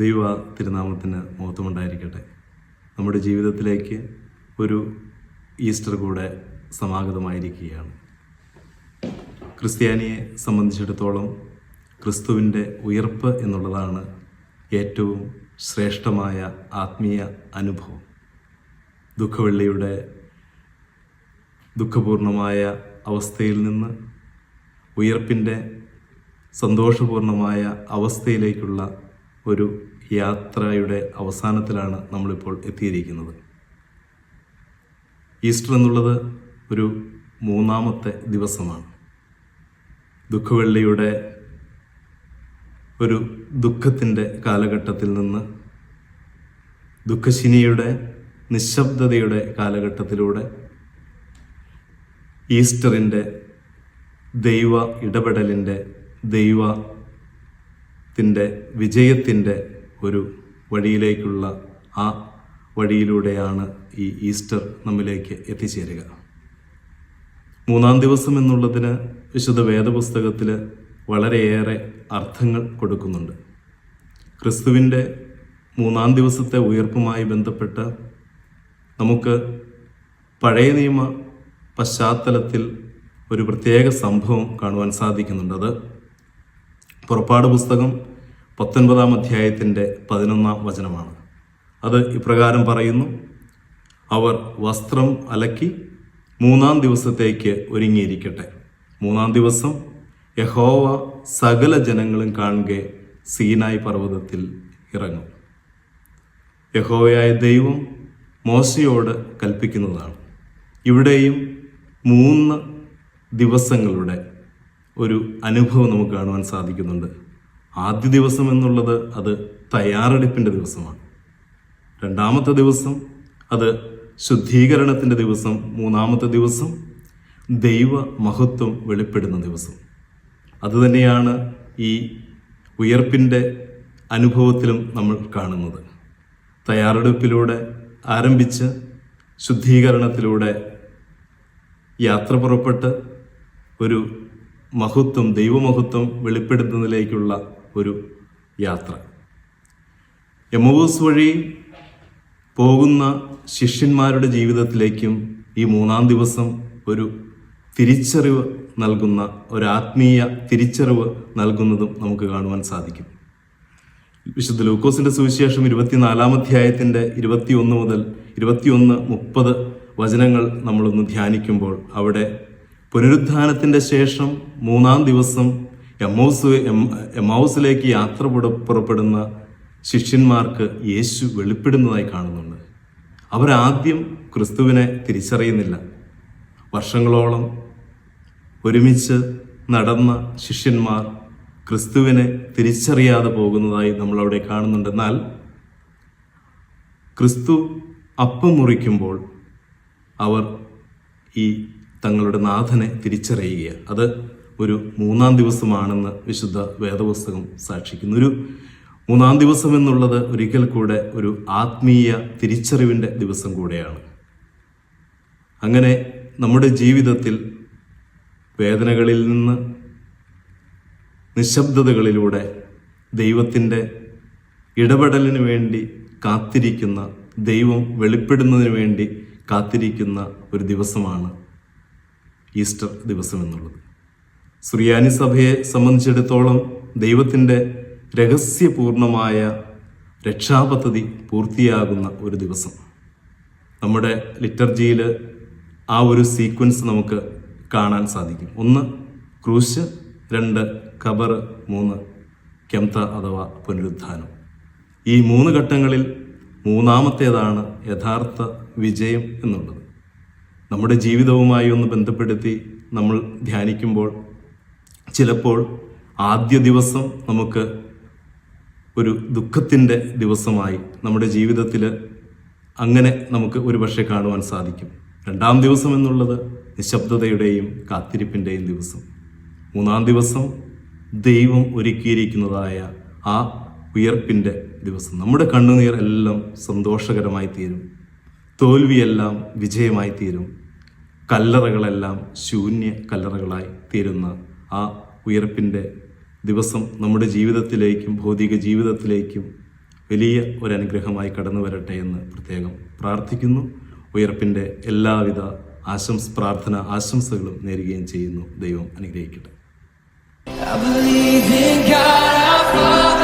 ദൈവ തിരുനാമത്തിന് മഹത്വമുണ്ടായിരിക്കട്ടെ. നമ്മുടെ ജീവിതത്തിലേക്ക് ഒരു ഈസ്റ്റർ കൂടെ സമാഗതമായിരിക്കുകയാണ്. ക്രിസ്ത്യാനിയെ സംബന്ധിച്ചിടത്തോളം ക്രിസ്തുവിൻ്റെ ഉയർപ്പ് എന്നുള്ളതാണ് ഏറ്റവും ശ്രേഷ്ഠമായ ആത്മീയ അനുഭവം. ദുഃഖവെള്ളിയുടെ ദുഃഖപൂർണമായ അവസ്ഥയിൽ നിന്ന് ഉയർപ്പിൻ്റെ സന്തോഷപൂർണമായ അവസ്ഥയിലേക്കുള്ള ഒരു യാത്രയുടെ അവസാനത്തിലാണ് നമ്മളിപ്പോൾ എത്തിയിരിക്കുന്നത്. ഈസ്റ്റർ എന്നുള്ളത് ഒരു മൂന്നാമത്തെ ദിവസമാണ്. ദുഃഖവെള്ളിയുടെ ഒരു ദുഃഖത്തിൻ്റെ കാലഘട്ടത്തിൽ നിന്ന് ദുഃഖശിനിയുടെ നിശബ്ദതയുടെ കാലഘട്ടത്തിലൂടെ ഈസ്റ്ററിൻ്റെ ദൈവ ഇടപെടലിൻ്റെ ദൈവത്തിൻ്റെ വിജയത്തിൻ്റെ ഒരു വഴിയിലേക്കുള്ള ആ വഴിയിലൂടെയാണ് ഈ ഈസ്റ്റർ നമ്മിലേക്ക് എത്തിച്ചേരുക. മൂന്നാം ദിവസം എന്നുള്ളതിന് വിശുദ്ധ വേദപുസ്തകത്തിൽ വളരെയേറെ അർത്ഥങ്ങൾ കൊടുക്കുന്നുണ്ട്. ക്രിസ്തുവിൻ്റെ മൂന്നാം ദിവസത്തെ ഉയർപ്പുമായി ബന്ധപ്പെട്ട് നമുക്ക് പഴയ നിയമ പശ്ചാത്തലത്തിൽ ഒരു പ്രത്യേക സംഭവം കാണുവാൻ സാധിക്കുന്നുണ്ട്. അത് പുറപ്പാട് പുസ്തകം 19-ാം അധ്യായത്തിൻ്റെ 11-ാം വചനമാണ്. അത് ഇപ്രകാരം പറയുന്നു: അവർ വസ്ത്രം അലക്കി മൂന്നാം ദിവസത്തേക്ക് ഒരുങ്ങിയിരിക്കട്ടെ. മൂന്നാം ദിവസം യഹോവ സകല ജനങ്ങളും കാണുക സീനായി പർവ്വതത്തിൽ ഇറങ്ങും. യഹോവയായ ദൈവം മോശയോട് കൽപ്പിക്കുന്നതാണ്. ഇവിടെയും 3 ദിവസങ്ങളുടെ ഒരു അനുഭവം നമുക്ക് കാണുവാൻ സാധിക്കുന്നുണ്ട്. ആദ്യ ദിവസം എന്നുള്ളത് അത് തയ്യാറെടുപ്പിൻ്റെ ദിവസമാണ്. രണ്ടാമത്തെ ദിവസം അത് ശുദ്ധീകരണത്തിൻ്റെ ദിവസം. മൂന്നാമത്തെ ദിവസം ദൈവ മഹത്വം വെളിപ്പെടുന്ന ദിവസം. അതുതന്നെയാണ് ഈ ഉയർപ്പിൻ്റെ അനുഭവത്തിലും നമ്മൾ കാണുന്നത്. തയ്യാറെടുപ്പിലൂടെ ആരംഭിച്ച് ശുദ്ധീകരണത്തിലൂടെ യാത്ര പുറപ്പെട്ട് ഒരു മഹത്വം, ദൈവമഹത്വം വെളിപ്പെടുത്തുന്നതിലേക്കുള്ള ഒരു യാത്ര. എമ്മൗസ് വഴി പോകുന്ന ശിഷ്യന്മാരുടെ ജീവിതത്തിലേക്കും ഈ മൂന്നാം ദിവസം ഒരു തിരിച്ചറിവ് നൽകുന്ന, ഒരു ആത്മീയ തിരിച്ചറിവ് നൽകുന്നതും നമുക്ക് കാണുവാൻ സാധിക്കും. വിശുദ്ധ ലൂക്കോസിന്റെ സുവിശേഷം 24-ാം അധ്യായത്തിൻ്റെ 21 മുതൽ 21-30 വചനങ്ങൾ നമ്മളൊന്ന് ധ്യാനിക്കുമ്പോൾ അവിടെ പുനരുത്ഥാനത്തിൻ്റെ ശേഷം മൂന്നാം ദിവസം എമ്മൗസിലേക്ക് യാത്ര പുറപ്പെടുന്ന ശിഷ്യന്മാർക്ക് യേശു വെളിപ്പെടുന്നതായി കാണുന്നുണ്ട്. അവരാദ്യം ക്രിസ്തുവിനെ തിരിച്ചറിയുന്നില്ല. വർഷങ്ങളോളം ഒരുമിച്ച് നടന്ന ശിഷ്യന്മാർ ക്രിസ്തുവിനെ തിരിച്ചറിയാതെ പോകുന്നതായി നമ്മളവിടെ കാണുന്നുണ്ട്. എന്നാൽ ക്രിസ്തു അപ്പം മുറിക്കുമ്പോൾ അവർ ഈ തങ്ങളുടെ നാഥനെ തിരിച്ചറിയുക. അത് ഒരു മൂന്നാം ദിവസമാണെന്ന് വിശുദ്ധ വേദപുസ്തകം സാക്ഷിക്കുന്നു. ഒരു മൂന്നാം ദിവസം എന്നുള്ളത് ഒരിക്കൽ കൂടെ ഒരു ആത്മീയ തിരിച്ചറിവിൻ്റെ ദിവസം കൂടെയാണ്. അങ്ങനെ നമ്മുടെ ജീവിതത്തിൽ വേദനകളിൽ നിന്ന് നിശബ്ദതകളിലൂടെ ദൈവത്തിൻ്റെ ഇടപെടലിന് വേണ്ടി കാത്തിരിക്കുന്ന, ദൈവം വെളിപ്പെടുന്നതിന് വേണ്ടി കാത്തിരിക്കുന്ന ഒരു ദിവസമാണ് ഈസ്റ്റർ ദിവസം എന്നുള്ളത്. സുറിയാനി സഭയെ സംബന്ധിച്ചിടത്തോളം ദൈവത്തിൻ്റെ രഹസ്യപൂർണമായ രക്ഷാപദ്ധതി പൂർത്തിയാകുന്ന ഒരു ദിവസം. നമ്മുടെ ലിറ്റർജിയിൽ ആ ഒരു സീക്വൻസ് നമുക്ക് കാണാൻ സാധിക്കും. 1 ക്രൂശ്, 2 ഖബർ, 3 കെംത അഥവാ പുനരുത്ഥാനം. ഈ 3 ഘട്ടങ്ങളിൽ മൂന്നാമത്തേതാണ് യഥാർത്ഥ വിജയം എന്നുള്ളത്. നമ്മുടെ ജീവിതവുമായി ഒന്ന് ബന്ധപ്പെടുത്തി നമ്മൾ ധ്യാനിക്കുമ്പോൾ ചിലപ്പോൾ ആദ്യ ദിവസം നമുക്ക് ഒരു ദുഃഖത്തിൻ്റെ ദിവസമായി നമ്മുടെ ജീവിതത്തിൽ അങ്ങനെ നമുക്ക് ഒരുപക്ഷെ കാണുവാൻ സാധിക്കും. രണ്ടാം ദിവസം എന്നുള്ളത് നിശബ്ദതയുടെയും കാത്തിരിപ്പിൻ്റെയും ദിവസം. മൂന്നാം ദിവസം ദൈവം ഒരുക്കിയിരിക്കുന്നതായ ആ ഉയർപ്പിൻ്റെ ദിവസം. നമ്മുടെ കണ്ണുനീർ എല്ലാം സന്തോഷകരമായി തീരും. തോൽവിയെല്ലാം വിജയമായി തീരും. കല്ലറകളെല്ലാം ശൂന്യ കല്ലറകളായി തീരുന്ന ആ ഉയർപ്പിൻ്റെ ദിവസം നമ്മുടെ ജീവിതത്തിലേക്കും ഭൗതിക ജീവിതത്തിലേക്കും വലിയ ഒരു അനുഗ്രഹമായി കടന്നു വരട്ടെ എന്ന് പ്രത്യേകം പ്രാർത്ഥിക്കുന്നു. ഉയർപ്പിൻ്റെ എല്ലാവിധ ആശംസകളും നേരുകയും ചെയ്യുന്നു. ദൈവം അനുഗ്രഹിക്കട്ടെ. I believe in God our Father.